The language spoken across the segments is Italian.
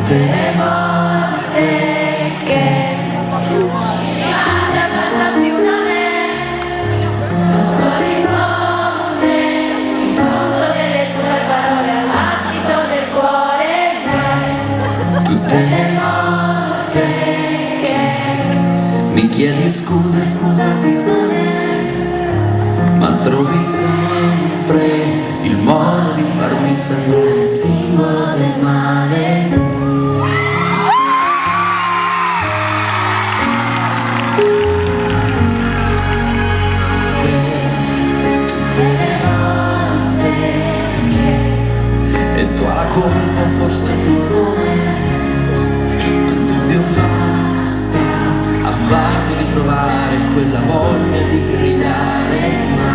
tutte le volte che se passa più una non risponde il flusso delle tue parole all'attito del cuore. Tutte le volte che mi chiedi scusa e scusati non è, ma trovi sempre il modo di farmi sembrare il simbolo del male. Tutte le volte che e tu hai la colpa forse non è, ma il dubbio basta a farmi ritrovare quella voglia di gridare, ma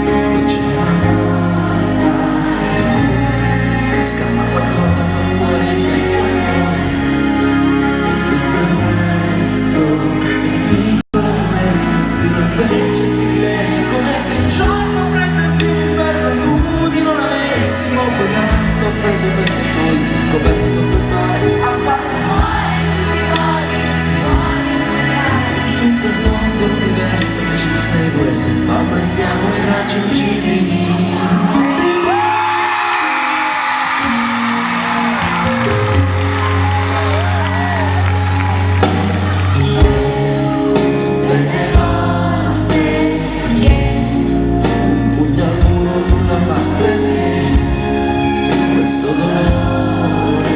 poi c'è una volta e scappa qualcosa fuori dai tuoi occhi. Tutto il resto è piccolo come il respiro per certi di lei, come se un giorno freddo e più inverno e ludi non avessimo poi tanto freddo perché noi coperti sotto il mare a fare tutto il mondo, l'universo che ci segue, ma ormai siamo irraggiungibili. Tutte le volte che un pugno al muro nulla fa perché questo dolore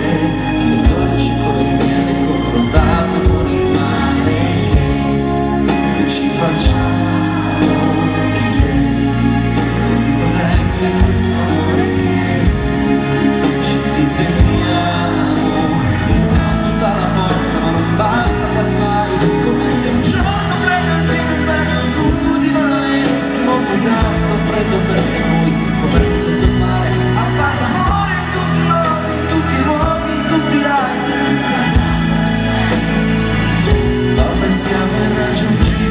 che dolce come il miele confrontato con il male che ci facciamo e sei così potente questo amore che ci difendiamo con tutta la forza, ma non basta quasi mai, come se un giorno freddo e pieno inverno crudi non avessimo poi tanto freddo perché noi coperti sotto il mare a fare l'amore in tutti i modi, in tutti i modi, in tutti i lati, ma pensiamo irraggiungibili.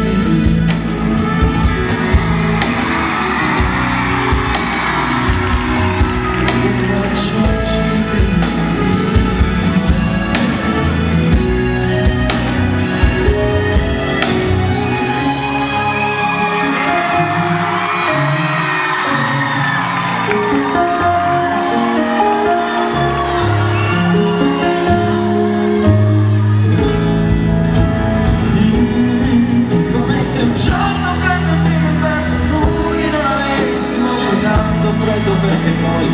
Come se un giorno freddo e pieno inverno lui non avessimo poi tanto freddo perché noi